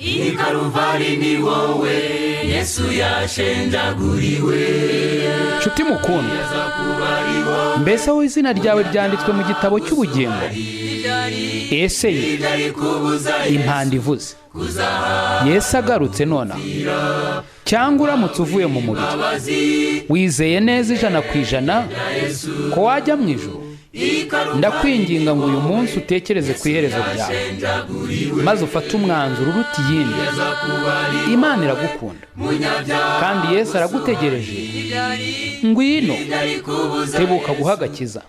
I Calvary ni wowe Yesu yashenjaguriwe. Nshuti mukundwa, mbese wowe izina ryawe ryanditswe mu gitabo cy'ubugingo? Ese ye impanda ivuze Yesu agarutse nonaha, cyangwa uramutse uvuye mu mubiri wizeye neza 100% ko wajya mu ijuru? Ndakwinginga ngo uyu munsi utekereze ku iherezo ryawe, maze ufate umwanzuro uruta iyindi. Imana iragukunda kandi Yesu aragutegereje. Ngwino, tebuka guha Agakiza,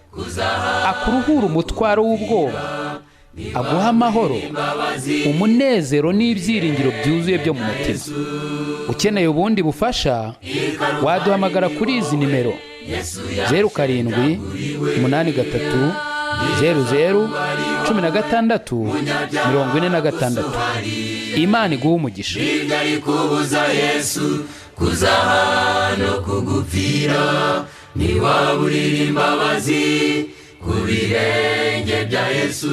akuruhura umutwaro w'ubwoba, aguha amahoro, umunezero n'ibyiringiro byuzuye byo mu mutima. Ukeneye ubundi bufasha, waduhamagara kuri izi nimero 0783001646. Imana iguha umugisha. Kubuza Yesu kuza hano kugupfira, niwaburira imbabazi ku birenge bya Yesu,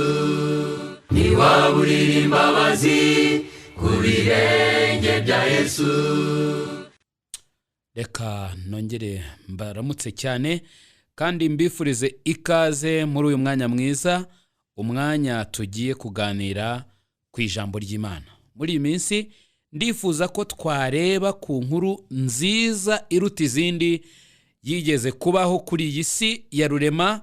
niwaburira imbabazi ku birenge bya Yesu. Reka nongere mbaramutse cyane kandi mbifurize ikaze muri uyu mwanya mwiza, umwanya tugiye kuganira ku ijambo ry'Imana. Muri iyi minsi ndifuza ko twareba ku nkuru nziza iruta izindi yigeze kubaho kuri iyi si ya rurema,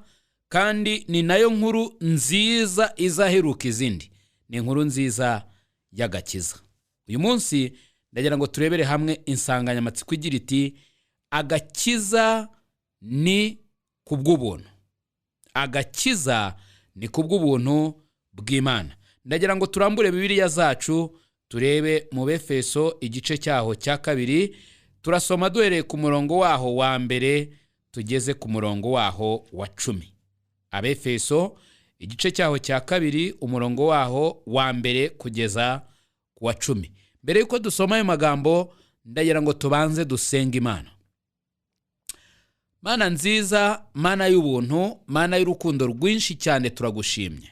kandi ni nayo nkuru nziza izaheruka izindi. Ni inkuru nziza y'agakiza. Uyu munsi ndagira ngo turebere hamwe insanganyamatsiko igira iti agakiza ni kubw'ubuntu. Agakiza ni kubw'ubuntu bw'Imana. Ndagira ngo turambure Bibiliya zacu turebe mu Befeso igice cyaho cya 2. Turasoma duhereye ku murongo waho wa mbere tugeze ku murongo waho wa 10. Abefeso igice cyaho cya 2 umurongo waho wa mbere kugeza ku wa 10. Mbere yuko dusoma ayo magambo, ndagira ngo tubanze dusenga Imana. Mana nziza, Mana y'ubuntu, Mana y'urukundo rwinshi cyane, turagushimye.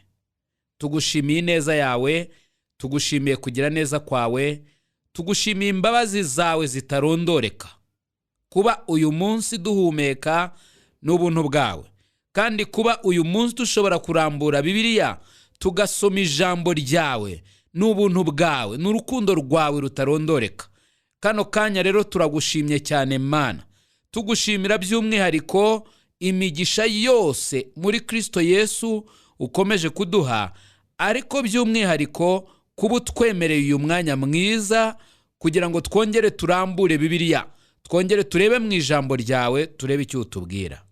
Tugushimiye neza yawe, tugushimiye kugira neza kwawe, tugushimiye imbabazi zawe zitarondoreka. Kuba uyu munsi duhumeka n'ubuntu bwawe, kandi kuba uyu munsi dushobora kurambura Bibiliya tugasoma ijambo ryawe n'ubuntu bwawe n'urukundo rwawe rutarondoreka. Kano kanya rero turagushimye cyane Mana. Tugushimira by'umwihariko imigisha yose muri Kristo Yesu ukomeje kuduha, ariko by'umwihariko kuba twemereye uyu mwanya mwiza kugira ngo twongere turambure Bibiliya, twongere turebe mu ijambo ryawe, turebe icyo utubwira.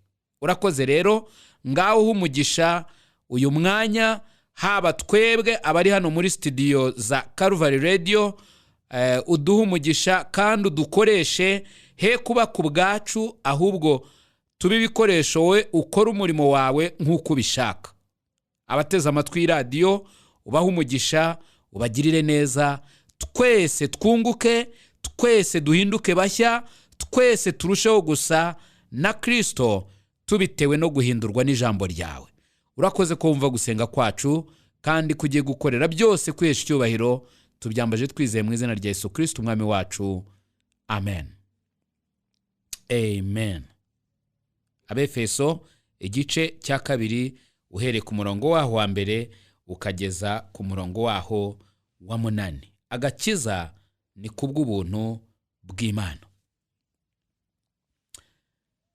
Urakoze rero, ngaho umugisha uyu mwanya, haba twebwe abari hano muri studio za Calvary Radio, uduha umugisha kandi udukoreshe he kuba ku bwacu, ahubwo tube ibikoresho we ukora umurimo wawe nk'uko ubishaka. Abateze amatwi radio ubaha umugisha, ubagirire neza, twese twunguke, twese duhinduke bashya, twese turusheho gusa na Kristo, tubitewe no guhindurwa n'ijambo ryawe. Urakoze ko wumva gusenga kwacu kandi kugiye gukorera byose kwesha icyubahiro, tubyambaje twizeye mu izina rya Yesu Kristo umwami wacu. Amen. Amen. Abefeso igice cya 2 uhereye ku murongo waho wa mbere ukageza ku murongo waho wa 8. Agakiza ni kubw'ubuntu bw'Imana.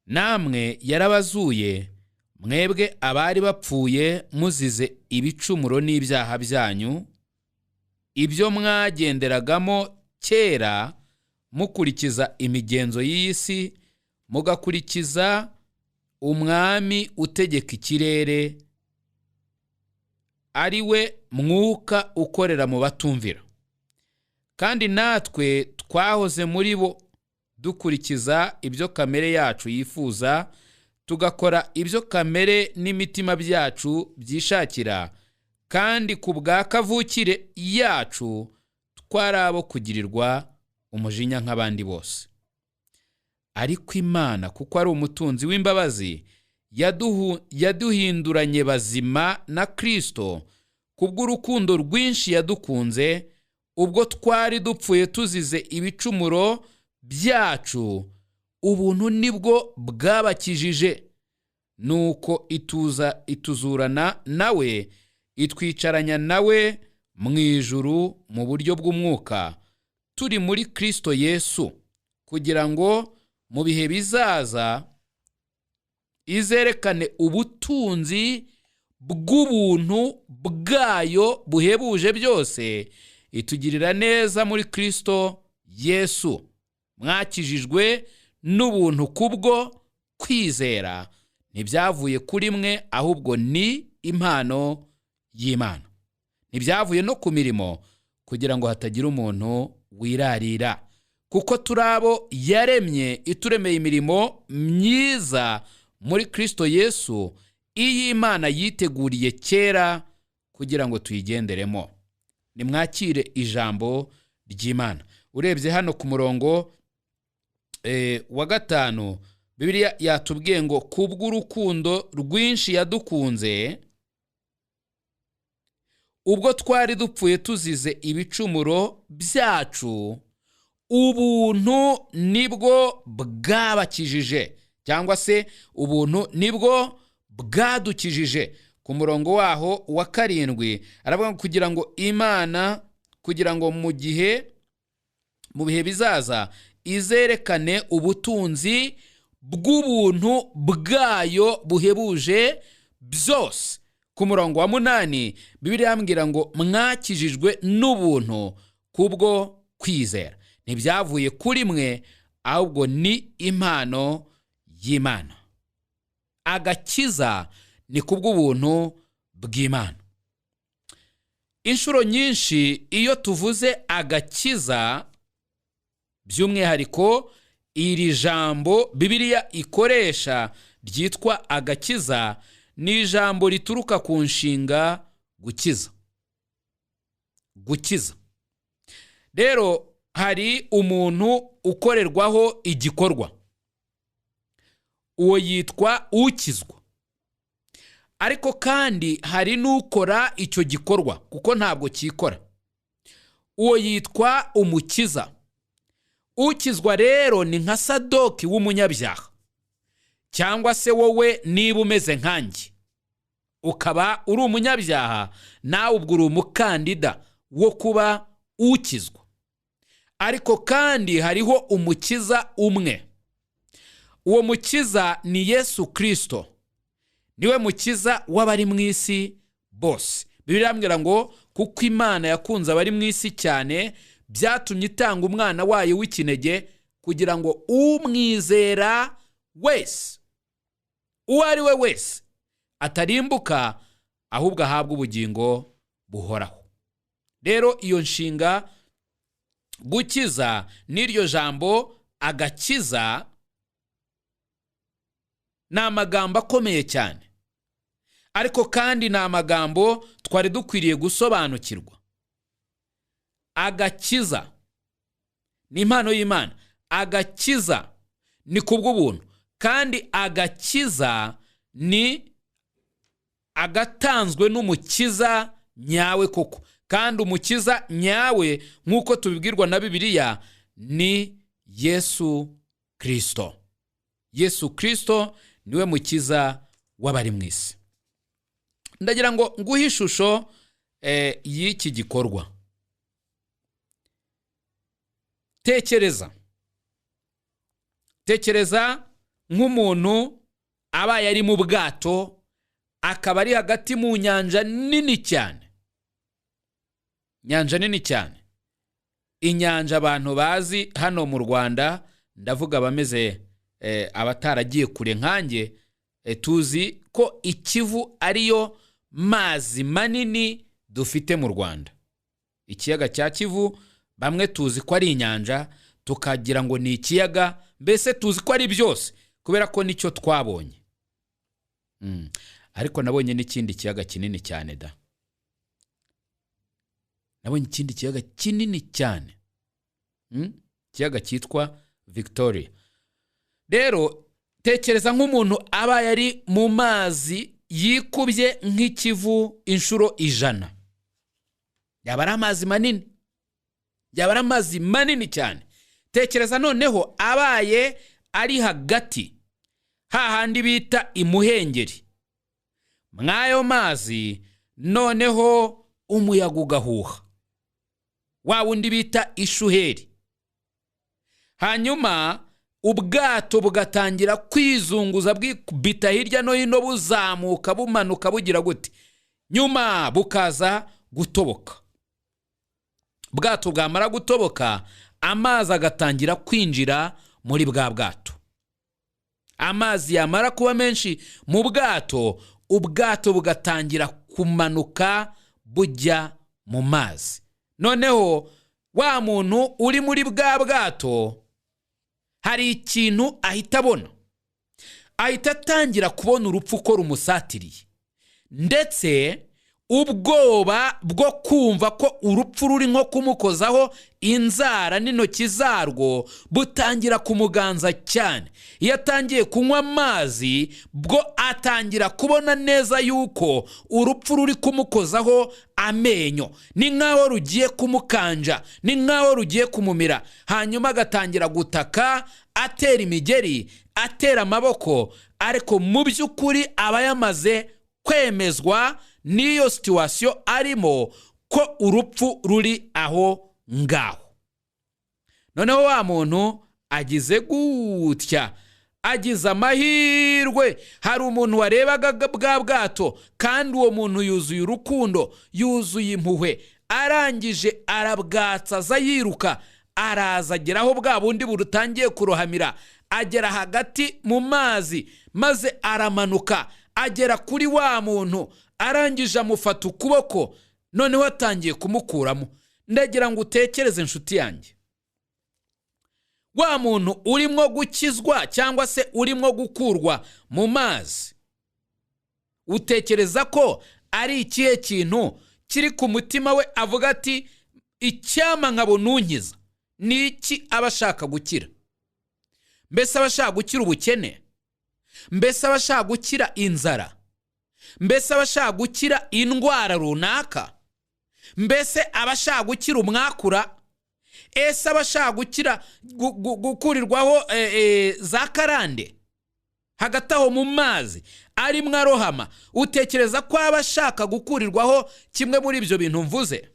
Namwe yarabazuye mwebwe abari bapfuye muzize ibicumuro n'ibyaha byanyu, ibyo mwagenderagamo kera mukurikiza imigenzo y'isi, mugakurikiza umwami utegeka ikirere, ari we mwuka ukorera mu batumvira. Kandi natwe twahoze muri bo, dukurikiza ibyo kamere yacu yifuza, tugakora ibyo kamere n'imitima byacu byishakira, kandi ku bwa kavukire yacu twarabo kugirirwa umujinya nk'abandi bose. Ariko Imana kuko ari umutunzi w'imbabazi, yaduhinduranye bazima na Kristo kubw'urukundo rwinshi yadukunze, ubwo twari dupfuye tuzize ibicumuro byacu, ubuntu nibwo bwabakijije, nuko ituzurana nawe, itwicaranya nawe mu ijuru mu buryo bw'umwuka, turi muri Kristo Yesu, kugira ngo mu bihe bizaza izerekane ubutunzi bw'ubuntu bwayo buhebuje byose, itugirira neza muri Kristo Yesu. Mwakijijwe n'ubuntu kubwo kwizera, ntibyavuye kuri mwe, ahubwo ni impano y'Imana. Ntibyavuye no ku mirimo, kugira ngo hatagira umuntu wirarira, kuko turi abo yaremye, ituremeye imirimo myiza muri Kristo Yesu, iyi Imana yiteguriye kera kugira ngo tuyigenderemo. Nimwakire ijambo ry'Imana. Urebye hano ku murongo wa 5, Bibiliya yatubwiye ngo kubw'urukundo rwinshi yadukunze, ubwo twari dupfuye tuzize ibicumuro byacu, ubuntu nibwo bwabakijije, cyangwa se ubuntu nibwo bwadukijije. Ku murongo waho wa 7 aravuga kugira ngo Imana, kugira ngo mu bihe bizaza izerekane ubutunzi bw'ubuntu bwayo buhebuje byose. Ku murongo wa 8 Bibiliya yambwira ngo mwakijijwe n'ubuntu kubwo kwizera, ntibyavuye kuri mwe, ahubwo ni impano y'Imana. Agakiza ni kubw'ubuntu bw'Imana. Inshuro nyinshi iyo tuvuze agakiza, by'umwihariko iri jambo Bibiliya ikoresha ryitwa agakiza, ni ijambo rituruka ku nshinga gukiza. Gukiza rero, hari umuntu ukorerwaho igikorwa, uwo yitwa ukizwa. Ariko kandi hari n'ukora icyo gikorwa, kuko ntabwo cyikora, uwo yitwa umukiza. Ukizwa rero ni nka Sadoki w'umunyabyaha, cyangwa se wowe niba umeze nkanjye ukaba uri umunyabyaha, nawe ubwo uri umukandida wo kuba ukizwa. Ariko kandi hariho umukiza umwe, uwo mukiza ni Yesu Kristo, niwe mukiza w'abari mu isi bose. Bibiliya yambwira ngo kuko Imana yakunze abari mu isi cyane, byatumye itanga umwana wayo w'ikinege, kugira ngo umwizera wese, uwo ari we wese, atarimbuka, ahubwo ahabwe ubugingo buhoraho. Rero iyo nshinga gukiza n'iryo jambo agakiza ni amagambo akomeye cyane, ariko kandi ni amagambo twari dukwiriye gusobanukirwa. Agakiza ni impano y'Imana, agakiza ni kubw'ubuntu, kandi agakiza ni agatanzwe n'umukiza nyawe koko. Kandi umukiza nyawe nk'uko tubibwirwa na Bibiliya ni Yesu Kristo. Yesu Kristo niwe mukiza w'abari mu isi. Ndagira ngo nguhe ishusho y'iki gikorwa. Tekereza nk'umuntu abaye ari mu bwato, akaba ari hagati mu nyanja nini cyane. Nyanja nini cyane. Inyanja abantu bazi hano mu Rwanda, ndavuga bameze abataragiye kure nkanjye, tuzi ko Ikivu ariyo mazi manini dufite mu Rwanda. Ikiyaga cya Kivu bamwe tuzi ko ari inyanja, tukagira ngo ni ikiyaga, mbese tuzi ko ari byose kubera ko nicyo twabonye. Ariko nabonye n'ikindi kiyaga kinini cyane da. Nabonye ikindi kiyaga kinini cyane. Kiyaga cyitwa Victoria. Rero tekereza nk'umuntu aba yari mu mazi yikubye nk'Ikivu inshuro 100. Yaba ari amazi manini. yaba ari amazi manini cyane. Tekereza noneho abaye ari hagati hahandi bita imuhengeri mw'ayo mazi, noneho umuyaga ugahuha, wa wundi bita ishuheri, hanyuma ubwato bugatangira kwizunguza bwikubita hirya no hino, buzamuka bumanuka bugira gute, nyuma bukaza gutoboka. Bwato bwamara gutoboka, amazi agatangira kwinjira muri bwa bwato. Amazi yamara kuba menshi mu bwato, ubwato bugatangira kumanuka bujya mu mazi. Noneho wa muntu uri muri bwa bwato hari ikintu ahita abona. Ahita atangira kubona urupfu ko rumusatiriye, ndetse ubwoba bwo kumva ko urupfu ruri nko kumukozaho inzara n'intoki zarwo butangira kumuganza cyane. Iyo atangiye kunywa amazi bwo atangira kubona neza yuko urupfu ruri kumukozaho amenyo, ni nkaho rugiye kumukanja, ni nkaho rugiye kumumira. Hanyuma agatangira gutaka, atera imigeri, atera amaboko, ariko mu by'ukuri aba yamaze kwemezwa n'iyo situwasiyo arimo ko urupfu ruri aho ngaho. Noneho wa muntu agize gutya, agize amahirwe, hari umuntu warebaga bwa bwato, kandi uwo muntu yuzuye urukundo, yuzuye impuhwe, arangije arabwatsaza yiruka, araza ageraho bwa bundi burutangiye kurohamira, agera hagati mu mazi, maze aramanuka agera kuri wa muntu, arangije amufata ukuboko, noneho atangiye kumukuramo. Ndagira ngo utekereze inshuti yanjye, wa muntu urimo gukizwa cyangwa se urimo gukurwa mu mazi, utekereza ko ari ikihe kintu kiri ku mutima we avuga ati icyama nkabona unkiza? Ni iki aba ashaka gukira? Mbese aba ashaka gukira ubukene? Mbese aba ashaka gukira inzara? Mbese aba ashaka gukira indwara runaka? Mbese aba ashaka gukira umwakura? Ese aba ashaka gukira gukurirwaho za karande hagati aho mu mazi arimo arohama? Utekereza ko aba ashaka gukurirwaho kimwe muri ibyo bintu mvuze?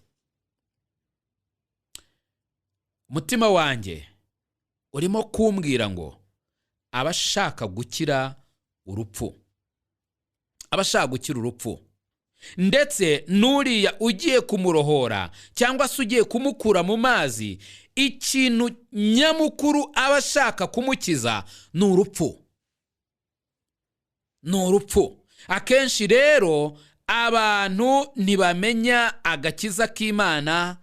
Mutima wanjye urimo kumbwira ngo aba ashaka gukira urupfu, aba ashaka gukira urupfu. Ndetse nuriya ugiye kumurohora cyangwa se ugiye kumukura mu mazi, ikintu nyamukuru aba ashaka kumukiza ni urupfu, ni urupfu. Akenshi rero abantu ntibamenya agakiza k'Imana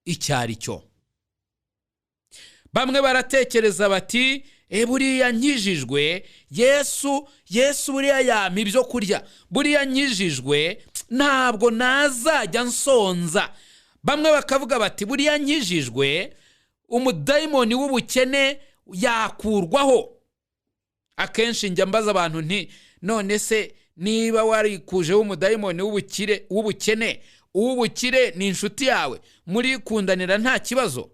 icyo ari cyo. Bamwe baratekereza bati buriya nkijijwe, Yesu buriya yampa ibyo kurya, buriya nkijijwe ntabwo nazajya nsonza. Bamwe bakavuga bati buriya nkijijwe umudayimoni w'ubukene yakurwaho. Akenshi njya mbaza abantu nti, none se niba warikujeho umudayimoni w'ubukene, uw'ubukire ni inshuti yawe, muri kundanira nta kibazo?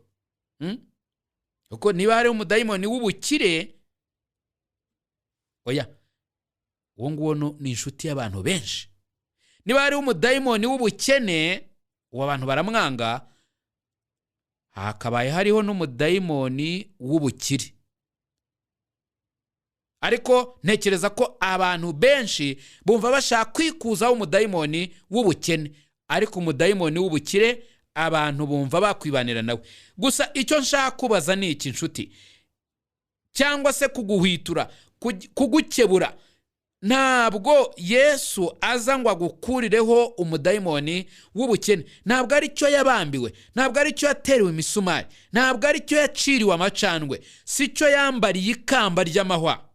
Kuko niba hari umudayimoni w'ubukire, oya, uwo nguwo ni inshuti y'abantu benshi. Niba hari umudayimoni w'ubukene, uwo abantu baramwanga, hakabaye hariho n'umudayimoni w'ubukire. Ariko ntekereza ko abantu benshi bumva bashaka kwikuzaho umudayimoni w'ubukene, ariko umudayimoni w'ubukire abantu bumva bakwibanira nawe. Gusa icyo nshaka kubaza ni iki nshuti, cyangwa se kuguhwitura, kugukebura. Ntabwo Yesu aza ngo agukurireho umudayimoni w'ubukene. Ntabwo ari cyo yabambiwe, ntabwo ari cyo yaterewe imisumari, ntabwo ari cyo yaciriwe amacandwe, si cyo yambariye ikamba ry'amahwa.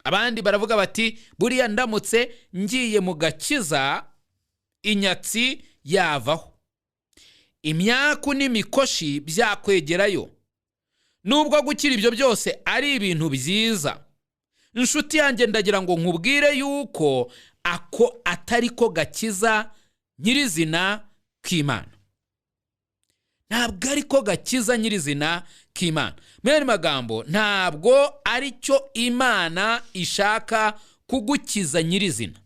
Abandi baravuga bati buriya ndamutse ngiye mu gakiza inyatsi yavaho, imyaku n'imikoshi byakwegerayo. Nubwo gukira ibyo byose ari ibintu byiza, inshuti yanjye ndagira ngo nkubwire yuko ako atari ko gakiza nyirizina k'Imana. ntabwo ariko gakiza nyirizina k'Imana. Mu yandi magambo, ntabwo aricyo Imana ishaka kugukiza nyirizina.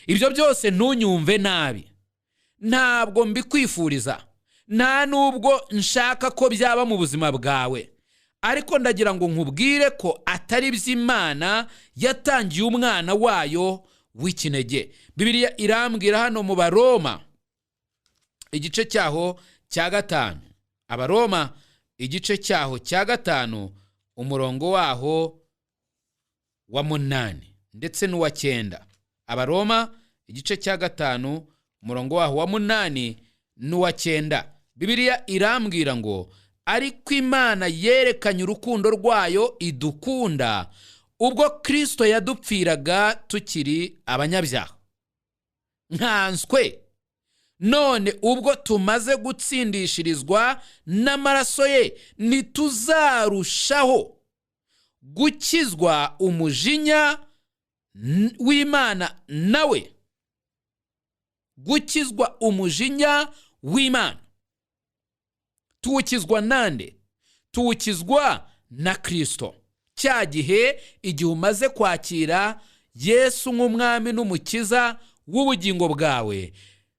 Ibyo byose ntunyumve nabi, ntabwo mbikwifuriza, nta nubwo nshaka ko byaba mu buzima bwawe, ariko ndagira ngo nkubwire ko atari by'Imana yatangiye umwana wayo w'ikinege. Bibiliya irambwira hano mu Baroma igice cyaho cya 5, Abaroma igice cyaho cya 5 umurongo waho wa 8 ndetse n'uwa 9. Abaroma igice cya 5 umurongo waho wa 8 n'uwa 9. Bibiliya irambwira ngo ariko Imana yerekanye urukundo rwayo idukunda ubwo Kristo yadupfiraga tukiri abanyabyaha. Nkanswe none ubwo tumaze gutsindishirizwa n'amaraso ye, ntituzarushaho gukizwa umujinya w'Imana nawe. Gukizwa umujinya w'Imana. Tuwukizwa nande? Tuwukizwa na Kristo. Cya gihe igihe umaze kwakira Yesu nk'umwami n'umukiza w'ubugingo bwawe,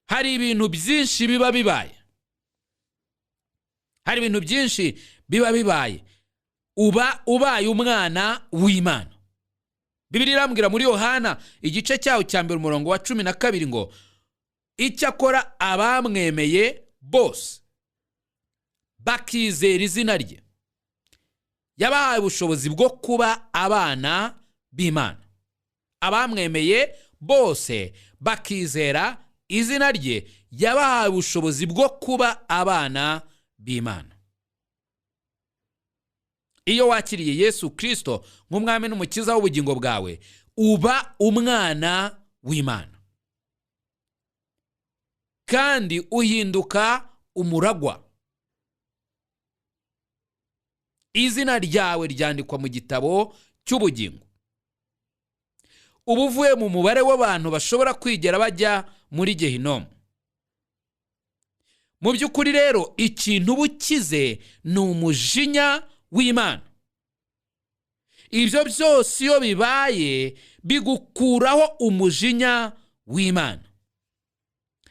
hari ibintu byinshi biba bibaye. Hari ibintu byinshi biba bibaye. Uba ubaye umwana w'Imana. Bibiliya irambwira muri Yohana igice cyaho cya 1 umurongo wa 12 ngo icyakora abamwemeye bose bakizera izina rye yabahaye ubushobozi bwo kuba abana b'Imana. Abamwemeye bose bakizera izina rye yabahaye ubushobozi bwo kuba abana b'Imana. Iyo wakiriye Yesu Kristo nk'umwami n'umukiza w'ubugingo bwawe, uba umwana w'Imana kandi uhinduka umuragwa. Izina ryawe ryandikwa mu gitabo cy'ubugingo. Ubu uvuye mu mubare w'abantu bashobora kwigera bajya muri Gehinomu. Mu by'ukuri rero ikintu ubukize ni umujinya w'Imana. Ibyo byose iyo bibaye bigukuraho umujinya w'Imana,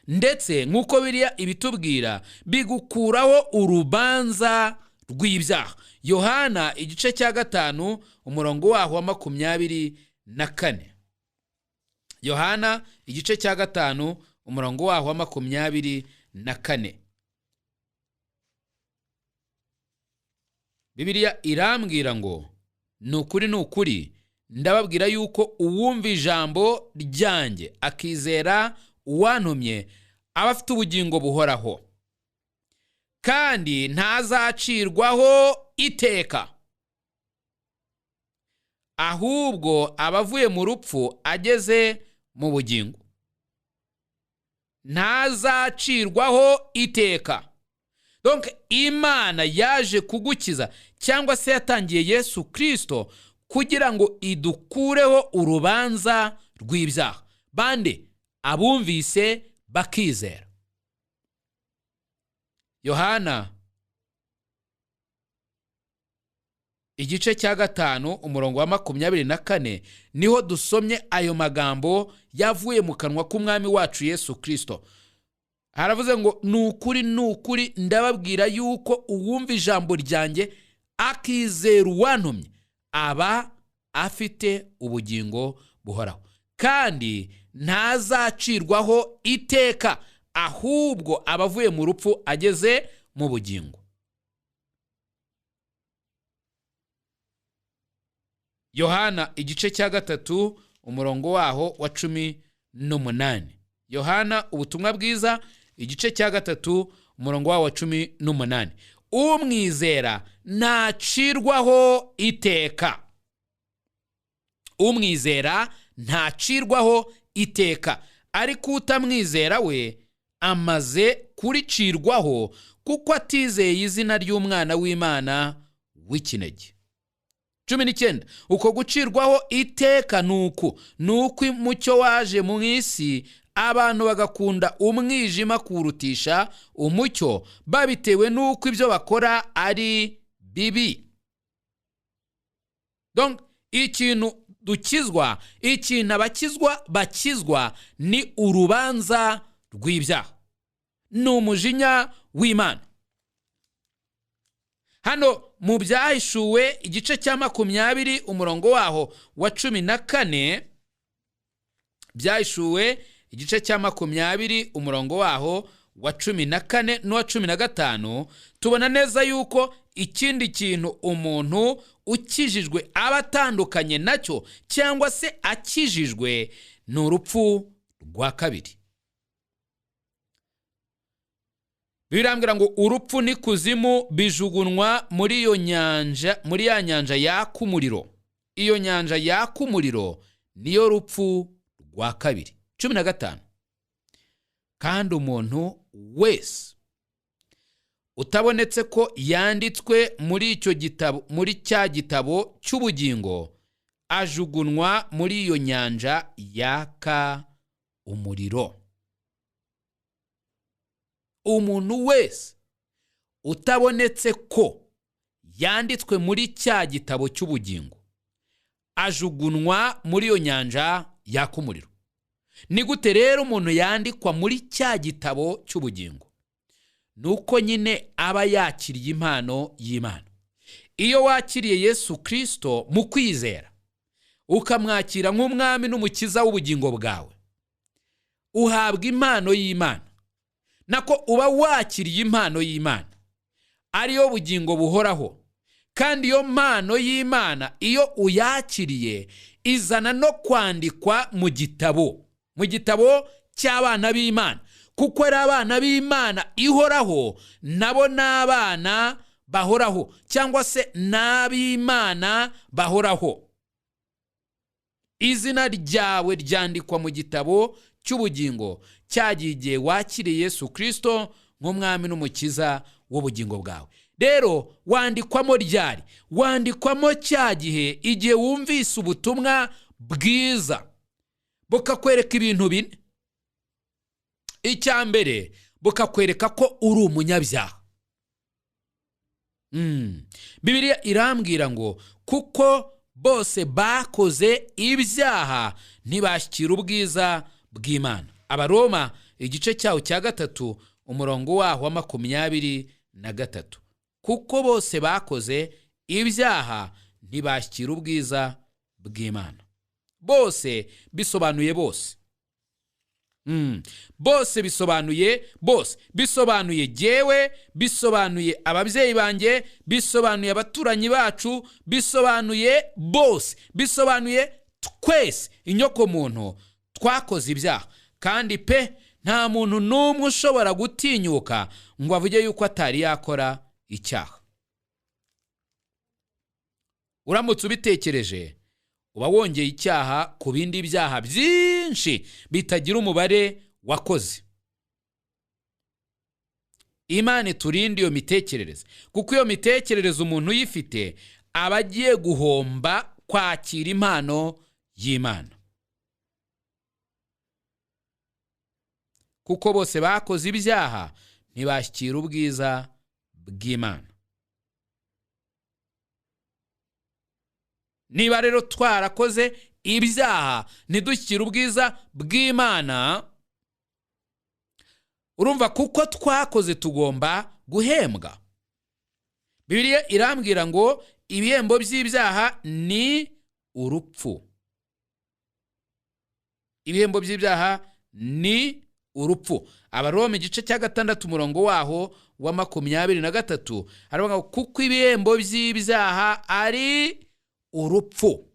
ndetse nk'uko Bibiliya ibitubwira bigukuraho urubanza rw'ibyaha. Yohana igice cya 5 umurongo waho wa 24. Yohana igice cya 5 umurongo waho wa 24. Bibiliya irambwira ngo nukuri ndababwira yuko uwumva ijambo ryanjye akizera uwantumye aba afite ubugingo buhoraho, kandi ntazacirwaho iteka, ahubwo abavuye mu rupfu ageze mu bugingo. Ntazacirwaho iteka. Donc Imana yaje kugukiza, cyangwa se yatangiye Yesu Kristo kugira ngo idukureho urubanza rw'ibyaha. Bande abumvise bakizera. Yohana igice cya 5 umurongo wa 24 niho dusomye ayo magambo yavuye mu kanwa k'umwami wacu Yesu Kristo. Haravuze ngo nukuri ndababwira yuko uwumva ijambo ryanjye akizera uwantumye aba afite ubugingo buhoraho, kandi ntazacirwaho iteka, ahubwo abavuye mu rupfu ageze mu bugingo. Yohana igice cya 3 umurongo waho wa 18. Yohana ubutumwa bwiza igice cya 3 umurongo waho wa 18. Umwizera ntacirwaho iteka. Umwizera ntacirwaho iteka, ariko utamwizera we amaze kuricirwaho kuko atizeye izina ry'umwana w'Imana w'ikinege. 19. Uko gucirwaho iteka nuko umucyo waje mu isi abantu bagakunda umwijima kurutisha umucyo babitewe n'uko ibyo bakora ari bibi. Donc ikintu dukizwa, ikintu abakizwa bakizwa ni urubanza rw'ibyaha, ni umujinya w'Imana. Hano mu Byahishuwe igice cya 20 umurongo waho wa 14, Byahishuwe igice cya 20 umurongo waho wa 14 n'uwa 15, tubona neza yuko ikindi kintu umuntu ukijijwe abatandukanye nacyo cyangwa se akijijwe ni urupfu rwa kabiri. Birambwira ngo urupfu n'ikuzimu bijugunwa muri iyo nyanja, muri ya nyanja yaka umuriro. Iyo nyanja yaka umuriro niyo rupfu rwa kabiri. 15. Kandi umuntu wese utabonetse ko yanditswe muri icyo gitabo, muri cya gitabo cy'ubugingo, ajugunwa muri iyo nyanja yaka umuriro. Umuntu wese utabonetse ko yanditswe muri cya gitabo cy'ubugingo ajugunwa muri iyo nyanja yaka umuriro. Ni gute rero umuntu yandikwa muri cya gitabo cy'ubugingo? Nuko nyine aba yakiriye impano y'Imana. Iyo wakiriye Yesu Kristo mu kwizera, ukamwakira nk'umwami n'umukiza w'ubugingo bwawe, uhabwa impano y'Imana. Nako uba wakiriye impano y'Imana, ariyo bugingo buhoraho. Kandi iyo mpano y'Imana iyo uyakiriye izana no kwandikwa mu gitabo cy'abana b'Imana, kuko ari abana b'Imana ihoraho, nabo n'abana bahoraho, cyangwa se n'ab'Imana bahoraho. Izina ryawe ryandikwa mu gitabo cy'ubugingo cyagiye wakiriye Yesu Kristo nk'umwami n'umukiza w'ubugingo bwawe. Rero wandikwamo ryari? Wandikwamo cyagihe igihe wumvise ubutumwa bwiza bukakwereka ibintu bine. Icyambere, bukakwereka ko uri umunyabyaha. Bibiliya irambwira ngo kuko bose bakoze ibyaha ntibashyikira ubwiza bw'Imana. Abaroma igice cyaho cya 3 umurongo waho wa 23. Kuko bose bakoze ibyaha ntibashyikira ubwiza bw'Imana. Bose bisobanuye bose. Bose bisobanuye bose. Bisobanuye jewe, bisobanuye ababyeyi banjye, bisobanuye abaturanyi bacu, bisobanuye bose, bisobanuye twese. Inyoko muntu twakoze ibyaha, kandi pe nta muntu n'umwe ushobora gutinyuka ngo avuge yuko atari yakora icyaha. Uramutse ubitekereje, uba wongeye icyaha ku bindi byaha byinshi bitagira umubare wakoze. Imana iturinde iyo mitekerereze, kuko iyo mitekerereze umuntu uyifite aba agiye guhomba kwakira impano y'Imana. Kuko bose bakoze ibyaha ntibashyikira ubwiza bw'Imana. Niba rero twarakoze ibyaha ntidushyikire ubwiza bw'Imana, urumva kuko twakoze tugomba guhembwa. Bibiliya irambwira ngo ibihembo by'ibyaha ni urupfu. Ibihembo by'ibyaha ni urupfu. Abaroma igice cya 6 umurongo waho wa 23 haravuga kuko ibihembo by'ibyaha ari urupfu.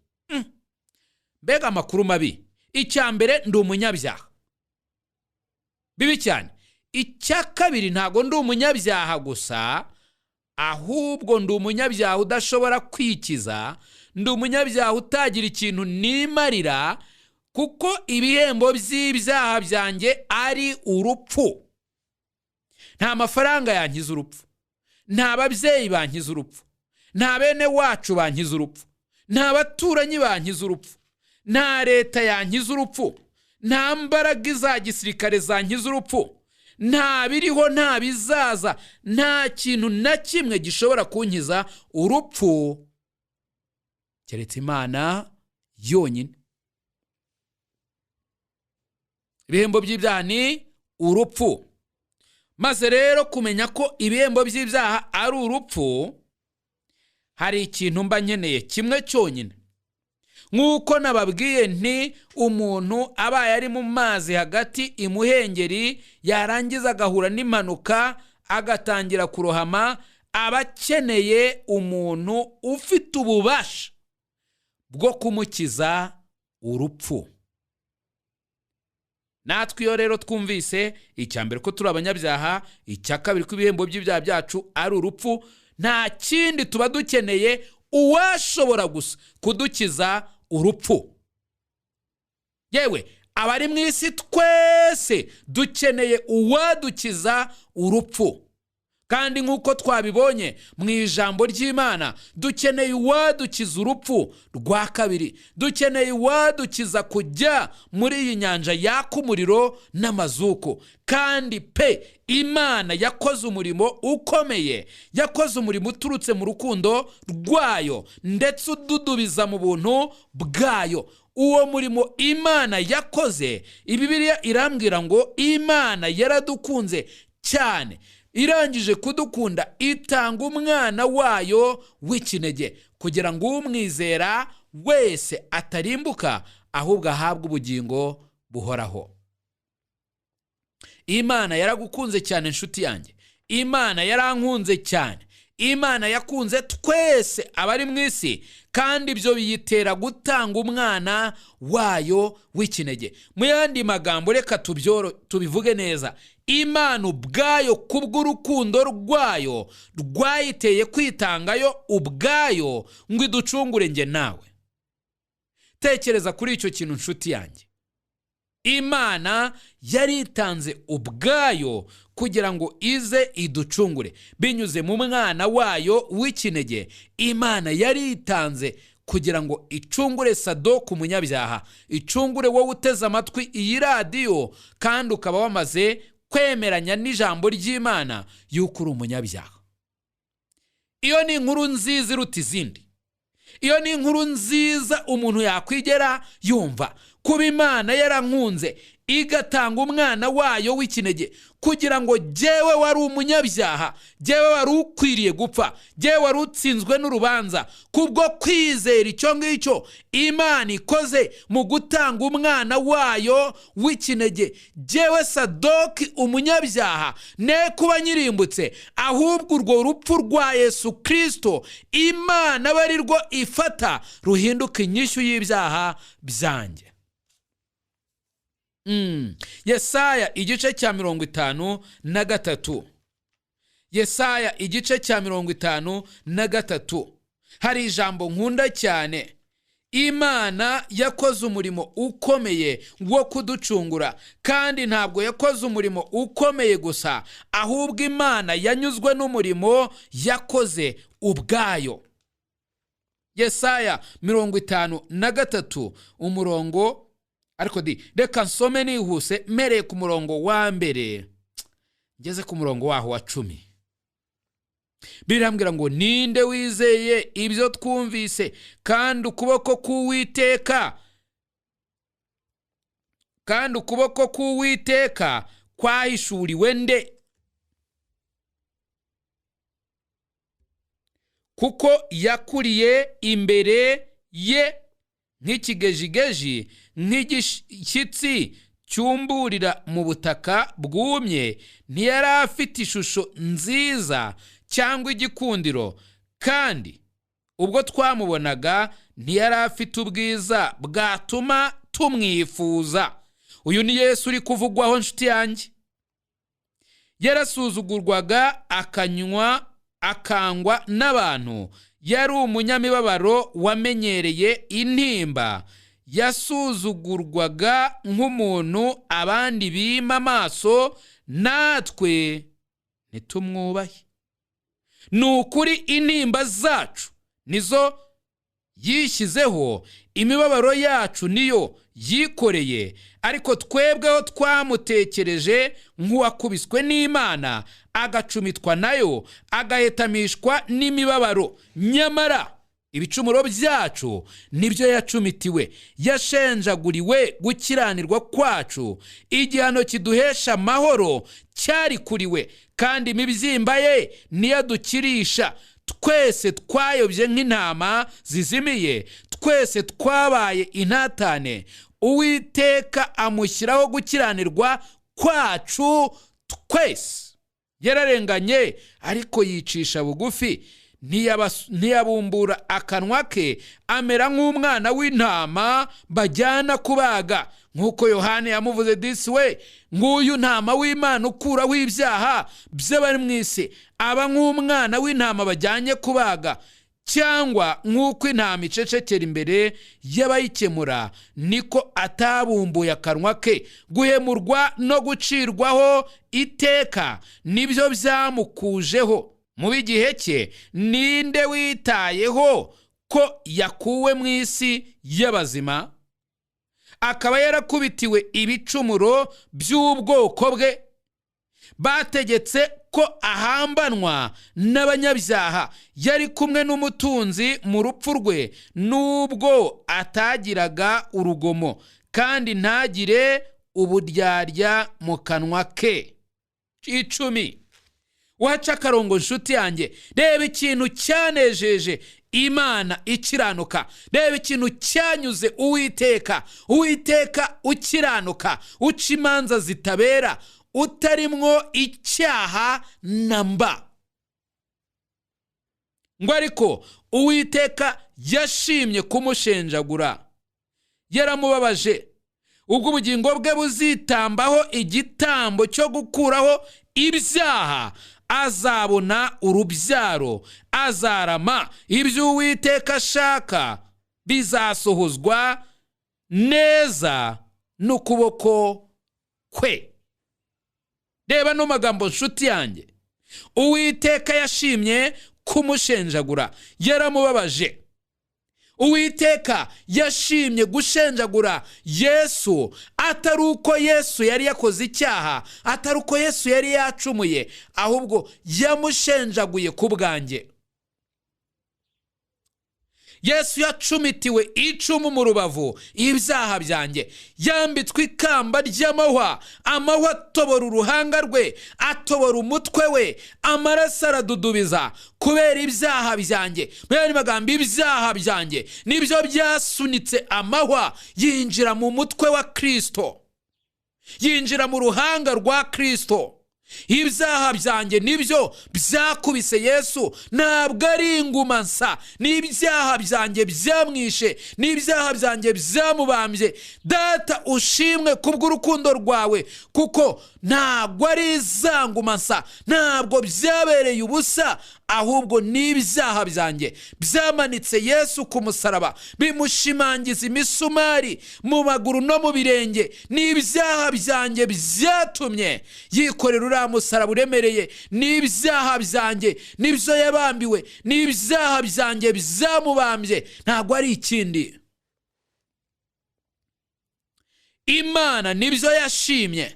Mbega amakuru mabi. Icyambere, ndi umunyabyaha, bibi cyane. Icya kabiri, ntago ndi umunyabyaha gusa, ahubwo ndi umunyabyaha udashobora kwikiza, ndi umunyabyaha utagira ikintu nimarira, kuko ibihembo by'ibyaha byanjye ari urupfu. Nta mafaranga yankiza urupfu, nta babyeyi bankiza urupfu, nta bene wacu bankiza urupfu, nta baturanyi bankiza urupfu, nta leta yankiza urupfu, nta mbaraga za gisirikare zankiza urupfu, nta biriho, nta bizaza, nta kintu na kimwe gishobora kunkiza urupfu keretse Imana yonyine. Ibihembo by'ibyaha ni urupfu. Maze rero kumenya ko ibihembo by'ibyaha ari urupfu, hari ikintu mba nkeneye kimwe cyonyine. Nk'uko nababwiye nti umuntu abaye ari mu mazi hagati imuhengeri, yarangiza agahura n'impanuka agatangira kurohama, aba akeneye umuntu ufite ububasha bwo kumukiza urupfu. Natwe iyo rero twumvise icya mbere ko turi abanyabyaha, icya kabiri ko ibihembo by'ibyaha byacu ari urupfu, nta kindi tuba dukeneye uwashobora gusa kudukiza urupfu. Yewe abari mu isi twese dukeneye uwadukiza urupfu. Kandi nk'uko twabibonye mu ijambo ry'Imana, dukeneye uwadukiza urupfu rwa kabiri. Dukeneye uwadukiza kujya muri iyi nyanja yaka umuriro n'amazuku. Kandi Imana yakoze umurimo ukomeye, yakoze umurimo uturutse mu rukundo rwayo ndetse ududubiza mu buntu bwayo. Uwo murimo Imana yakoze, Bibiliya irambwira ngo Imana yaradukunze cyane, irangije kudukunda itanga umwana wayo w'ikinege, kugira ngo umwizera wese atarimbuka ahubwo ahabwe ubugingo buhoraho. Imana yaragukunze cyane nshuti yanjye. Imana yarankunze cyane. Imana yakunze twese abari mu isi, kandi ibyo biyitera gutanga umwana wayo w'ikinege. Mu yandi magambo reka tubivuge neza, Imana ubwayo kubw'urukundo rwayo rwayiteye kwitangayo ubwayo ngo iducungure nge nawe. Tekereza kuri icyo kintu nshuti yanjye. Imana yaritanze ubwayo kugira ngo ize iducungure binyuze mu mwana wayo w'ikinege. Imana yaritanze kugira ngo icungure Sadock umunyabyaha, icungure wowe uteze amatwi iyi radiyo kandi ukaba wamaze kwemeranya n'ijambo ry'Imana yuko uri umunyabyaha. Iyo ni inkuru nziza iruta izindi. Iyo ni inkuru nziza umuntu yakwigera yumva. Kuba Imana yarankunze igatanga umwana wayo w'ikinege kugira ngo jyewe wari umunyabyaha, jyewe wari ukwiriye gupfa, jyewe wari utsinzwe n'urubanza, kubwo kwizera icyo ngicyo Imana ikoze mu gutanga umwana wayo w'ikinege, jyewe Sadock umunyabyaha ne kuba nyirimbutse, ahubwo urwo rupfu rwa Yesu Kristo Imana bari rwo ifata ruhinduka inyishyu y'ibyaha byanjye. Yesaya igice cya 53. Yesaya igice cya 53. Hari ijambo nkunda cyane. Imana yakoze umurimo ukomeye wo kuducungura, kandi ntabwo yakoze umurimo ukomeye gusa, ahubwo Imana yanyuzwe n'umurimo yakoze ubwayo. Yesaya 53 umurongo, ariko reka nsome nihuse mereye ku murongo wa mbere ngeze ku murongo waho wa 10. Birambwira ngo ninde wizeye ibyo twumvise, kandi ukuboko k'Uwiteka kwahishuriwe nde? Kuko yakuriye imbere ye nk'ikigejigeji, nk'igishyitsi cyumburira mu butaka bwumye. Ntiyari afite ishusho nziza cyangwa igikundiro, kandi ubwo twamubonaga ntiyari afite ubwiza bwatuma tumwifuza. Uyu ni Yesu uri kuvugwaho nshuti yanjye. Yarasuzugurwaga akangwa n'abantu, yari umunyamibabaro wamenyereye intimba, yasuzugurwaga nk'umuntu abandi bima amaso, natwe ntitumwubahe. Nukuri intimba zacu nizo yishyizeho imibabaro yacu niyo yikoreye, ariko twebweho twamutekereje nk'uwakubiswe n'Imana, agacumitwa nayo, agahetamishwa n'imibabaro. Nyamara ibicumuro byacu nibyo yacumitiwe, yashenjaguriwe gukiranirwa kwacu. Igihano kiduhesha amahoro cyari kuri we, kandi imibyimba ye niyo dukirisha. Twese twayobye nk'intama zizimiye, twese twabaye intatane. Uwiteka amushyiraho gukiranirwa kwacu twese. Yararenganye ariko yicisha bugufi, ntiyabumbura akanwa ke, amera nk'umwana w'intama bajyana kubaga. Nk'uko Yohana yamuvuze this way, nguyu ntama w'Imana ukuraho ibyaha by'abari mu isi. Aba nk'umwana w'intama bajyanye kubaga. Cyangwa nk'uko intama icecekera imbere y'abayikemura, niko atabumbuye akanwa ke. Guhemurwa no gucirwaho iteka nibyo byamukujeho. Mu b'igihe cye ninde witayeho ko yakuwe mu isi y'abazima, akaba yarakubitiwe ibicumuro by'ubwoko bwe? Bategetse ko ahambanwa n'abanyabyaha. Yari kumwe n'umutunzi mu rupfu rwe, nubwo atagiraga urugomo kandi ntagire uburyarya mu kanwa ke. 10. Waca akarongo nshuti yanjye, reba ikintu cyanejeje Imana ikiranuka. Reba ikintu cyanyuze Uwiteka. Uwiteka ukiranuka, uca imanza zitabera, utarimwo icyaha namba. Ngo ariko Uwiteka yashimye kumushenjagura, yaramubabaje. Ubwo ubugingo bwe buzitambaho igitambo cyo gukuraho ibyaha, azabona urubyaro, azarama. Ibyo Uwiteka ashaka bizasohozwa neza n'ukuboko kwe. Reba no magambo nshuti yanjye. Uwiteka yashimye kumushenjagura, yaramubabaje. Uwiteka yashimye gushenjagura Yesu, atari uko Yesu yari yakoze icyaha, atari uko Yesu yari yacumuye, ahubwo yamushenjaguye ku bwanjye. Yesu yacumitiwe icumu mu rubavu ibyaha byanjye, yambitswe ikamba ry'amahwa. Amahwa atobora uruhanga rwe, atobora umutwe we, amaraso aradudubiza kubera ibyaha byanjye. Mu yandi magambo, ibyaha byanjye nibyo byasunitse amahwa yinjira mu mutwe wa Kristo, yinjira mu ruhanga rwa Kristo. Ibyaha byanjye nibyo byakubise Yesu, ntabwo ari inguma nsa. N'ibyaha byanjye byamwishe, n'ibyaha byanjye byamubambye. Data ushimwe kubw'urukundo rwawe, kuko ntabwo ari za nguma nsa, ntabwo byabereye ubusa, ahubwo n'ibyaha byanjye byamanitse Yesu ku musaraba, bimushimangiza imisumari mu maguru no mu birenge. N'ibyaha byanjye byatumye yikorera uriya musaraba uremereye. N'ibyaha byanjye nibyo yabambiwe, n'ibyaha byanjye byamubambye, ntabwo ari ikindi. Imana nibyo yashimye,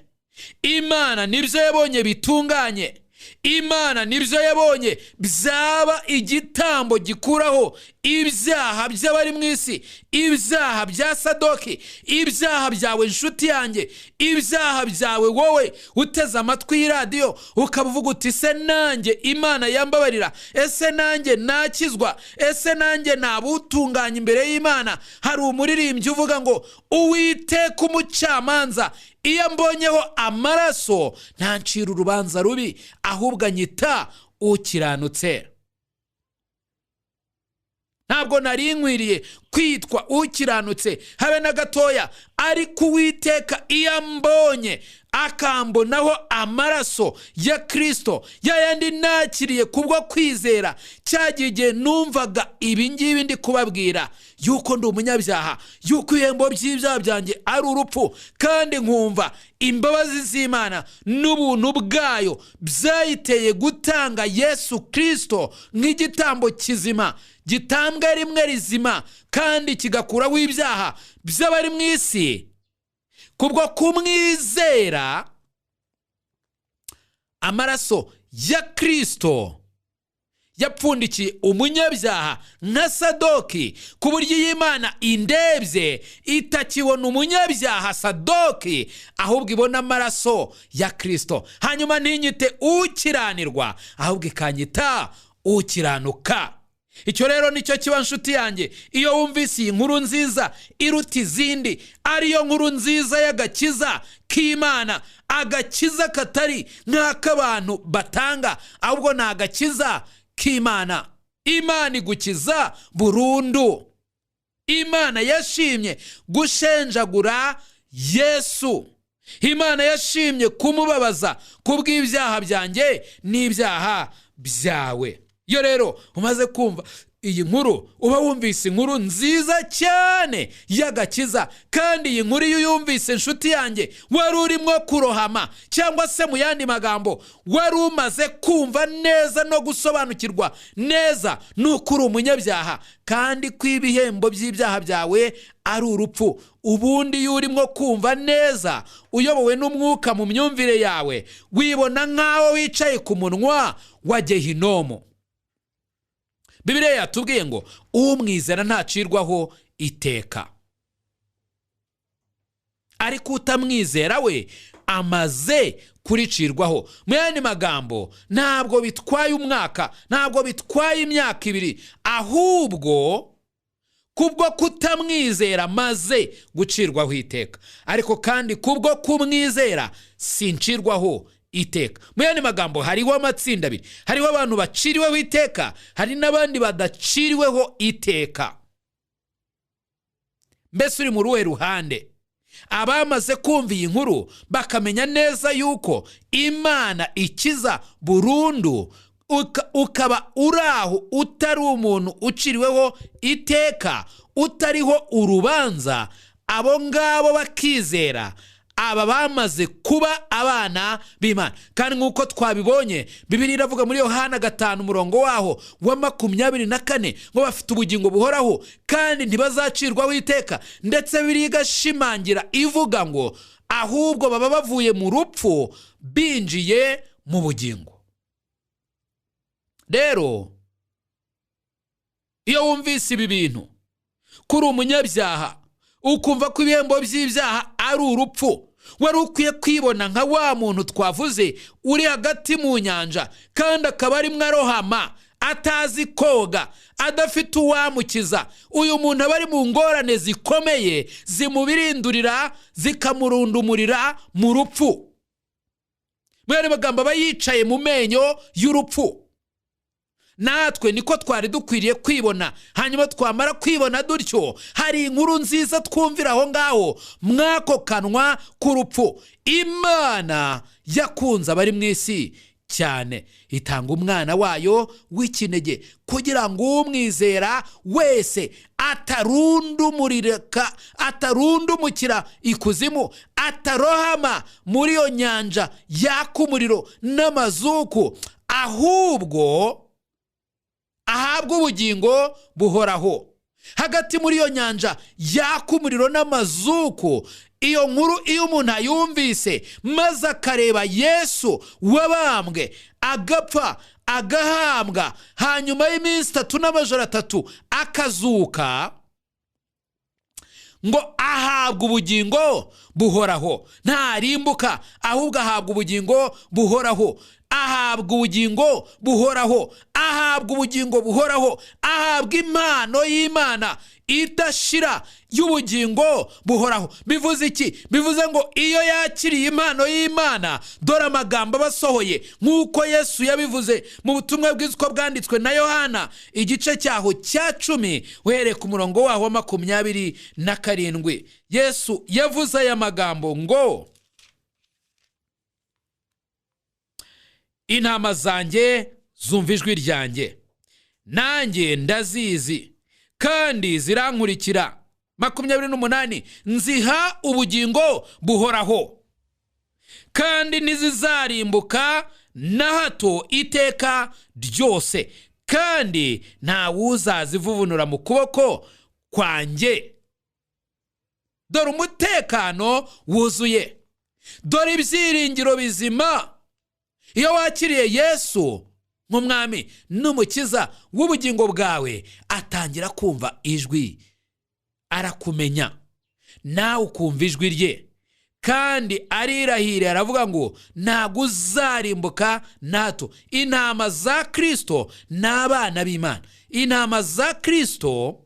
Imana nibyo yabonye bitunganye, Imana nibyo yabonye byaba igitambo gikuraho ibyaha by'abari mu isi, ibyaha bya Sadoki, ibyaha byawe nshuti yanjye, ibyaha byawe wowe uteze amatwi y'iradiyo ukavuga uti ese nanjye Imana yambabarira, ese nanjye nakizwa, ese nanjye nabutunganya imbere y'Imana. Hari umuririmbyi uvuga ngo Uwiteka umucamanza, iyo mbonyeho amaraso ntancira urubanza rubi, ahubwo anyita ukiranutse. Ntabwo nari nkwiriye kwitwa ukiranutse habe na gatoya, ariko Uwiteka iyo ambonye akambonaho amaraso ya Kristo yayandi nakiriye kubwo kwizera, cyagiye numvaga ibi ngibi ndi kubabwira, yuko ndi umunyabyaha, yuko ibihembo by'ibyaha byanjye ari urupfu, kandi nkumva imbabazi z'Imana n'ubuntu bwayo byayiteye gutanga Yesu Kristo nk'igitambo kizima, gitambwa rimwe rizima kandi kigakuraho ibyaha by'abari mu isi. Kubwo kumwizera amaraso ya Kristo yapfundikiye umunyabyaha nka Sadoki, ku buryo iyi Imana indebye itakibona umunyabyaha Sadoki, ahubwo ibona amaraso ya Kristo. Hanyuma ntinyite ukiranirwa, ahubwo ikanyita ukiranuka. Icyo rero nicyo kiba nshuti yanjye iyo wumvise iyi nkuru nziza iruta izindi, ariyo nkuru nziza y'agakiza k'Imana, agakiza katari nk'ak'abantu batanga, ahubwo ni agakiza k'Imana. Imana igukiza burundu. Imana yashimye gushenjagura Yesu. Imana yashimye kumubabaza kubw'ibyaha byanjye n'ibyaha byawe. Yo rero umaze kumva iyi nkuru, uba wumvise inkuru nziza cyane y'agakiza, kandi iyi nkuru iyo uyumvise nshuti yanjye wari urimo kurohama, cyangwa se mu yandi magambo wari umaze kumva neza no gusobanukirwa neza nuko uri umunyabyaha, kandi ko ibihembo by'ibyaha byawe ari urupfu. Ubundi iyo urimo kumva neza, uyobowe n'umwuka mu myumvire yawe, wibona nk'aho wicaye ku munwa wa Gehinomu. Bibiliya yatubwiye ngo umwizera ntacirwaho iteka, ariko utamwizera we amaze kuricirwaho. Mu yandi magambo, ntabwo bitwaye umwaka, ntabwo bitwaye imyaka 2, ahubwo kubwo kutamwizera maze gucirwaho iteka, ariko kandi kubwo kumwizera sincirwaho iteka. Mu yandi magambo, hariho amatsinda abiri: hariho abantu baciriweho iteka, hari n'abandi badaciriweho iteka. Mbese uri mu ruhe ruhande? Abamaze kumva iyi nkuru bakamenya neza yuko Imana ikiza burundu, ukaba uraho utari umuntu uciriweho iteka, utariho urubanza, abo ngabo bakizera, aba bamaze kuba abana b'Imana. Kandi nk'uko twabibonye, Bibiliya iravuga muri Yohana 5 umurongo waho wa 24 ngo bafite ubugingo buhoraho kandi ntibazacirwaho iteka, ndetse Bibiliya igashimangira ivuga ngo ahubwo baba bavuye mu rupfu binjiye mu bugingo. Rero iyo wumvise ibi bintu, kuri umunyabyaha, ukumva ko ibihembo by'ibyaha ari urupfu, wari ukwiye kwibona nka wa muntu twavuze uri hagati mu nyanja, kandi akaba ari mwarohama, atazi koga, adafite uwamukiza. Uyu muntu aba ari mu ngorane zikomeye zimubirindurira, zikamurundumurira mu rupfu. Mwene magambo aba yicaye mu menyo y'urupfu. Natwe niko twari dukwiriye kwibona. Hanyuma twamara kwibona dutyo, hari inkuru nziza twumvira aho ngaho mwako kanwa k'urupfu. Imana yakunze abari mu isi cyane, itanga umwana wayo w'ikinege, kugira ngo umwizera wese atarundumukira ikuzimu, atarohama muri iyo nyanja yaka umuriro n'amazuku, ahubwo ahabwa ubugingo buhoraho. Hagati muri iyo nyanja yaka umuriro n'amazuku, iyo nkuru iyo umuntu ayumvise maze akareba Yesu wabambwe, agapfa, agahambwa, hanyuma y'iminsi 3 n'amajoro 3 akazuka, ngo ahabwa ubugingo buhoraho, ntarimbuka, ahubwo ahabwa ubugingo buhoraho. ahabwa ubugingo buhoraho, ahabwa ubugingo buhoraho, ahabwa impano y'Imana idashira y'ubugingo buhoraho. Bivuze iki? Bivuze ngo iyo yakiriye impano y'Imana, dore amagambo abasohoye nk'uko Yesu yabivuze mu butumwa bwiza uko bwanditswe na Yohana igice cyaho cya 10 uhereye ku murongo waho wa 27. Yesu yavuze aya magambo ngo, intama zanjye zumva ijwi ryanjye, nanjye ndazizi kandi zirankurikira. 28, nziha ubugingo buhoraho kandi ntizizarimbuka na hato iteka ryose, kandi nta wuzazivuvunura mu kuboko kwanjye. Dore umutekano wuzuye, dore ibyiringiro bizima. Iyo wakiriye Yesu nk'umwami n'umukiza w'ubugingo bwawe, atangira kumva ijwi, arakumenya, nawe ukumva ijwi rye, kandi arirahira, aravuga ngo ntabwo uzarimbuka nato. Intama za Kristo n'abana b'Imana, intama za Kristo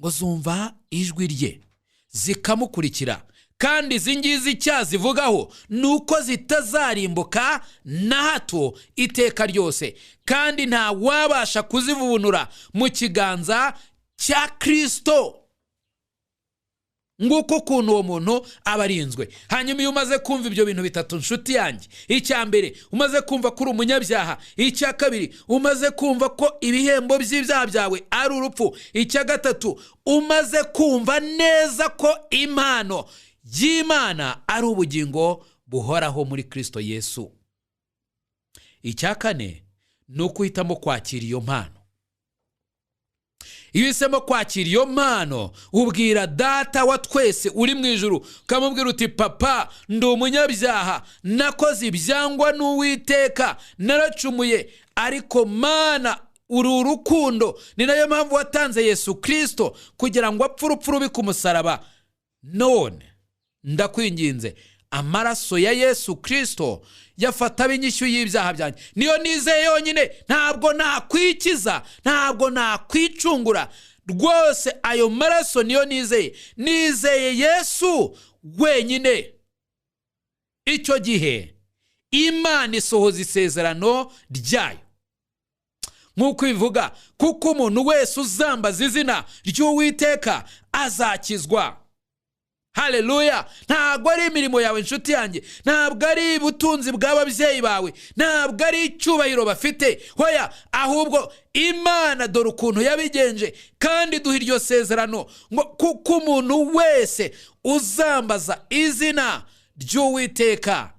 ngo zumva ijwi rye zikamukurikira, kandi izi ngizi icyazivugaho ni uko zitazarimbuka na hato iteka ryose, kandi nta wabasha kuzivunura mu kiganza cya Kristo. Nguko ukuntu uwo muntu aba arinzwe. Hanyuma iyo umaze kumva ibyo bintu bitatu, nshuti yanjye, icya mbere umaze kumva ko uri umunyabyaha, icya kabiri umaze kumva ko ibihembo by'ibyaha byawe ari urupfu, icya gatatu umaze kumva neza ko impano y'Imana ari ubugingo buhoraho muri Kristo Yesu, icya kane ni ukuhitamo kwakira iyo mpano. Iyo uhisemo kwakira iyo mpano, ubwira Data wa twese uri mu ijuru, ukamubwira uti, papa, ndi umunyabyaha, nakoze ibyangwa n'Uwiteka, naracumuye, ariko Mana uri urukundo, ni nayo mpamvu watanze Yesu Kristo kugira ngo apfe urupfu rubi ku musaraba. None ndakwinginze, amaraso ya Yesu Kristo yafata inyishyu y'ibyaha byanjye. Niyo nizeye yonyine, ntabwo nakwikiza, ntabwo nakwicungura. Rwose ayo maraso niyo nizeye. Nizeye Yesu wenyine. Icyo gihe Imana isohoza isezerano ryayo nk'uko ivuga, kuko umuntu wese uzambaza izina ry'Uwiteka azakizwa. Haleluya! Ntabwo ari imirimo yawe, nshuti yanjye, ntabwo ari ubutunzi bw'ababyeyi bawe, ntabwo ari icyubahiro bafite, hoya, ahubwo Imana dore ukuntu yabigenje, kandi duha iryo sezerano ngo kuko umuntu wese uzambaza izina ry'Uwiteka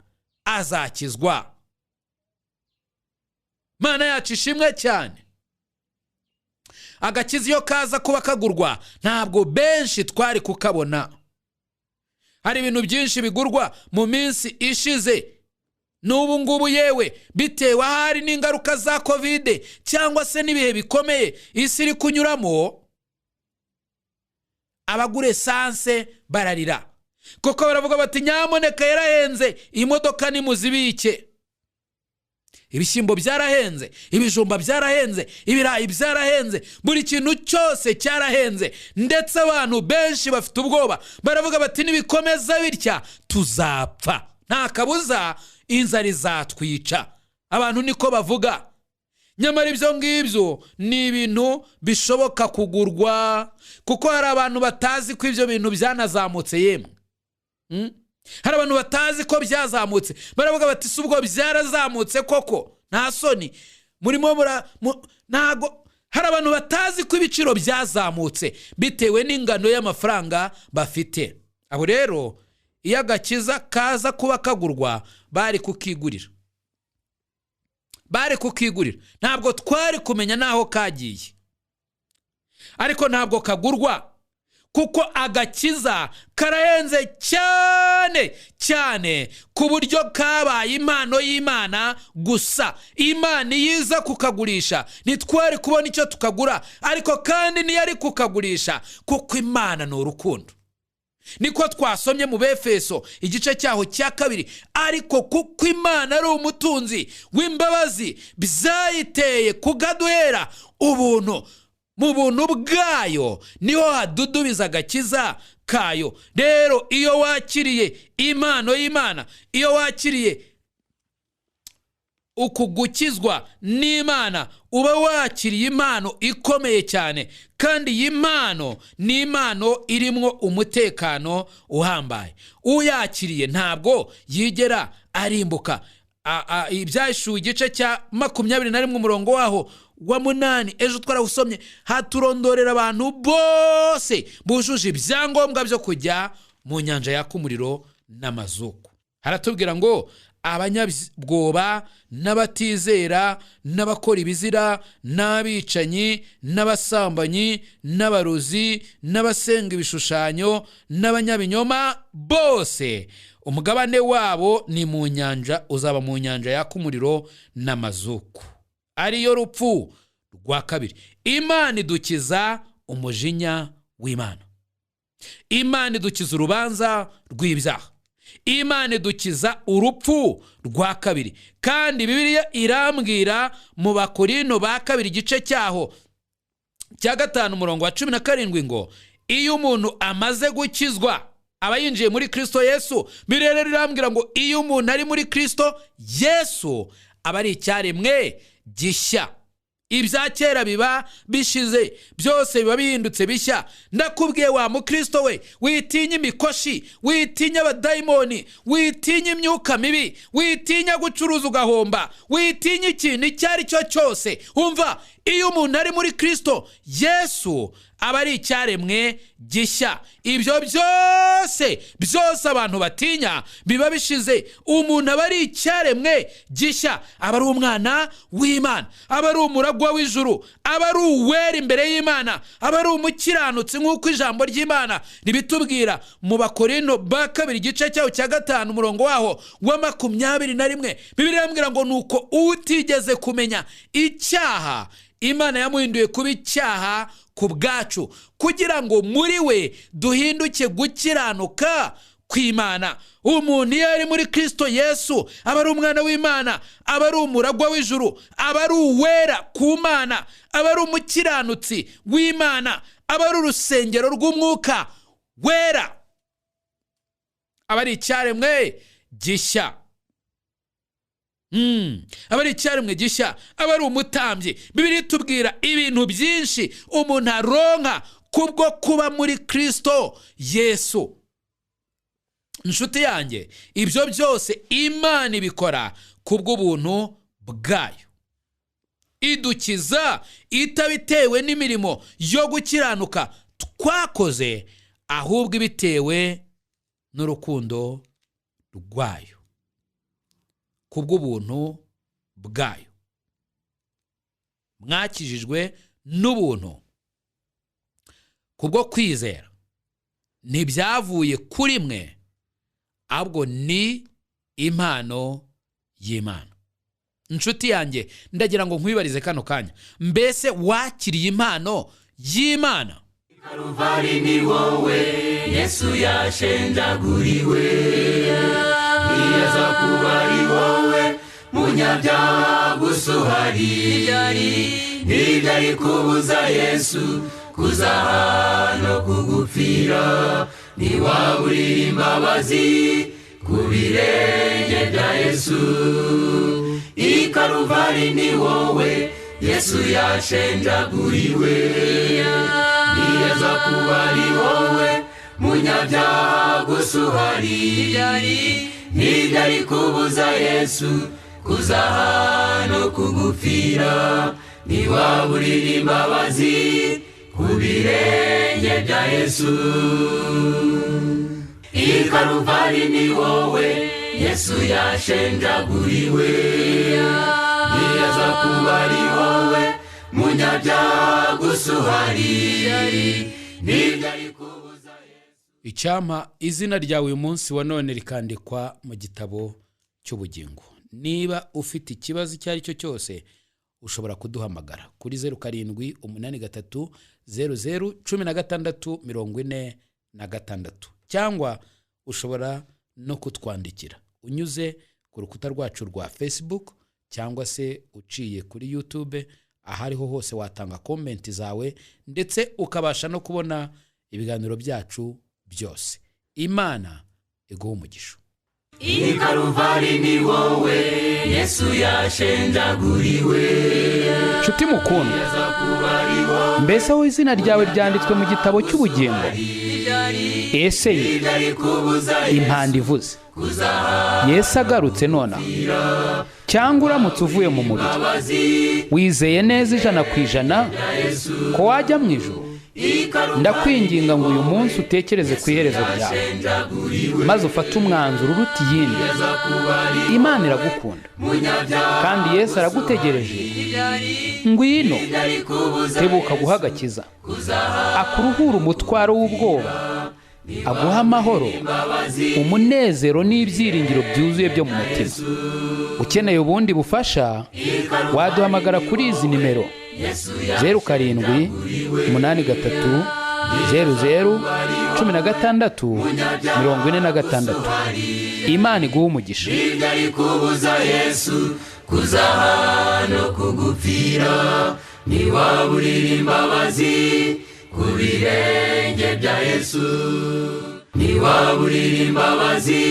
azakizwa. Mana yacu ishimwe cyane. Agakiza iyo kaza kuba kagurwa, ntabwo benshi twari kukabona. Hari ibintu byinshi bigurwa mu minsi ishize, n'ubu ngubu yewe bitewe ahari n'ingaruka za Covid cyangwa se n'ibihe bikomeye isi iri kunyuramo, abagura esanse bararira, kuko baravuga bati, nyamuneka yarahenze, imodoka nimuzibike. Ibishyimbo byarahenze, ibijumba byarahenze, ibirayi byarahenze, buri kintu cyose cyarahenze, ndetse abantu benshi bafite ubwoba, baravuga bati, nibikomeza bitya tuzapfa, nta kabuza inzara izatwica. Abantu niko bavuga. Nyamara ibyo ngibyo ni ibintu bishoboka kugurwa, kuko hari abantu batazi ko ibyo bintu byanazamutse yemwe. Hari abantu batazi ko byazamutse, baravuga bati, si ubwo byarazamutse koko, nta soni murimo ntago. Hari abantu batazi ko ibiciro byazamutse bitewe n'ingano y'amafaranga bafite. Abo rero iyo agakiza kaza kuba kagurwa, bari kukigurira, ntabwo twari kumenya naho kagiye. Ariko ntabwo kagurwa, kuko agakiza karahenze cyane ku buryo kabaye impano y'Imana gusa. Imana yiza kukagurisha, ntitwari kubona icyo tukagura, ariko kandi niyo ari kukagurisha, kuko Imana ni urukundo. niko twasomye mu Befeso igice cyaho cya 2. Ariko kuko Imana ari umutunzi w'imbabazi, bizayiteye kugaduhera ubuntu, mu buntu bwayo niho hadudubiza agakiza kayo. Rero iyo wakiriye impano y'Imana, iyo wakiriye ukugukizwa n'Imana, uba wakiriye impano ikomeye cyane, kandi iyi mpano ni impano irimo umutekano uhambaye. Uyakiriye ntabwo yigera arimbuka. Ibyashuwe igice cya 21 umurongo waho wa 8 ejo twarawusomye, haturondorera abantu bose bujuje ibyangombwa byo kujya mu nyanja yaka umuriro n'amazuku. Haratubwira ngo abanyabwoba n'abatizera n'abakora ibizira n'abicanyi n'abasambanyi n'abarozi n'abasenga ibishushanyo n'abanyabinyoma bose umugabane wabo ni mu nyanja, uzaba mu nyanja yaka umuriro n'amazuku, ariyo rupfu rwa kabiri. Imana idukiza umujinya w'Imana, Imana idukiza urubanza rw'ibyaha, Imana idukiza urupfu rwa kabiri. Kandi Bibiliya irambwira mu Bakorinto ba 2 igice cyaho cya 5 umurongo wa 17 ngo iyo umuntu amaze gukizwa aba yinjiye muri Kristo Yesu. Bibiliya irambwira ngo iyo umuntu ari muri Kristo Yesu aba ari icyaremwe gishya, ibya kera biba bishize, byose biba bihindutse bishya. Ndakubwiye wa mukristo we, witinya imikoshi, witinya abadayimoni, witinya imyuka mibi, witinya gucuruza ugahomba, witinya ikintu icyo ari cyo cyose. Umva, iyo umuntu ari muri Kristo Yesu aba ari icyaremwe gishya. Ibyo byose abantu batinya biba bishize. Umuntu aba ari icyaremwe gishya, aba ari umwana w'Imana, aba ari umuragwa w'ijuru, aba ari uwera imbere y'Imana, aba ari umukiranutsi nk'uko ijambo ry'Imana ribitubwira mu Bakorinto ba 2 igice cyaho cya 5 umurongo waho wa 21. Bibiliya irambwira ngo nuko utigeze kumenya icyaha Imana yamuhinduye kuba icyaha ku bwacu, kugira ngo muri we duhinduke gukiranuka kw'Imana. Umuntu iyo ari muri Kristo Yesu aba ari umwana w'Imana, aba ari umuragwa w'ijuru, aba ari uwera ku Mana, aba ari umukiranutsi w'Imana, aba ari urusengero rw'umwuka wera, aba ari icyaremwe gishya. Aba ari icyaremwe gishya, aba ari umutambyi. Bibiliya itubwira ibintu byinshi umuntu aronka kubwo kuba muri Kristo Yesu. Nshuti yanjye, ibyo byose Imana ibikora kubw'ubuntu bwayo, idukiza itabitewe n'imirimo yo gukiranuka twakoze, ahubwo ibitewe n'urukundo rwayo, kubw'ubuntu bwayo. Mwakijijwe n'ubuntu kubwo kwizera, ntibyavuye kuri mwe, ahubwo ni impano y'Imana. Nshuti yanjye, ndagira ngo nkwibarize kano kanya, mbese wakiriye impano y'Imana? Calvary ni wowe Yesu yashenjaguriwe, niyaza kuba ari wowe munyabyaha gusa uhari, ntibyari kubuza Yesu kuza hano kugupfira. Ntiwaburira imbabazi ku birenge bya Yesu. I Calvary ni wowe Yesu yashenjaguriwe, niyaza kuba ari wowe munyabyaha gusa uhari, ntibyari kubuza Yesu kuza hano kugupfira. Ntiwaburira imbabazi ku birenge bya Yesu. I Calvary ni wowe Yesu yashenjaguriwe, niyaza kuba ari wowe munyabyaha gusa uhari, ntibyari kubuza Yesu. Icyampa izina ryawe uyu munsi wa none rikandikwa mu gitabo cy'ubugingo. Niba ufite ikibazo icyo ari cyo cyose, ushobora kuduhamagara kuri 0783 00 16 46. cyangwa ushobora no kutwandikira unyuze ku rukuta rwacu rwa Facebook cyangwa se uciye kuri YouTube. Ahariho hose watanga komenti zawe ndetse ukabasha no kubona ibiganiro byacu byose. Imana iguhe umugisha. I Calvary ni wowe Yesu yashenjaguriwe. Nshuti mukundwa, mbese aho izina ryawe ryanditswe mu gitabo cy'ubugingo? Ese impanda ivuze Yesu agarutse nona, cyangwa uramutse uvuye mu mubiri wizeye neza 100% ko wajya mu ijuru? Ndakwinginga ngo uyu munsi utekereze ku iherezo ryawe maze ufate umwanzuro uruta iyindi. Imana iragukunda kandi Yesu aragutegereje. Ngwino, tebuka guha Agakiza, akuruhura umutwaro w'ubwoba, aguha amahoro, umunezero n'ibyiringiro byuzuye byo mu mutima. Ukeneye ubundi bufasha waduhamagara kuri izi nimero 0783001646. Imana iguhe umugisha. Ntibyari kubuza Yesu kuza hano kugupfira. Ntiwaburira imbabazi ku birenge bya Yesu. Ntiwaburira imbabazi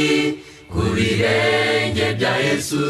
ku birenge bya Yesu.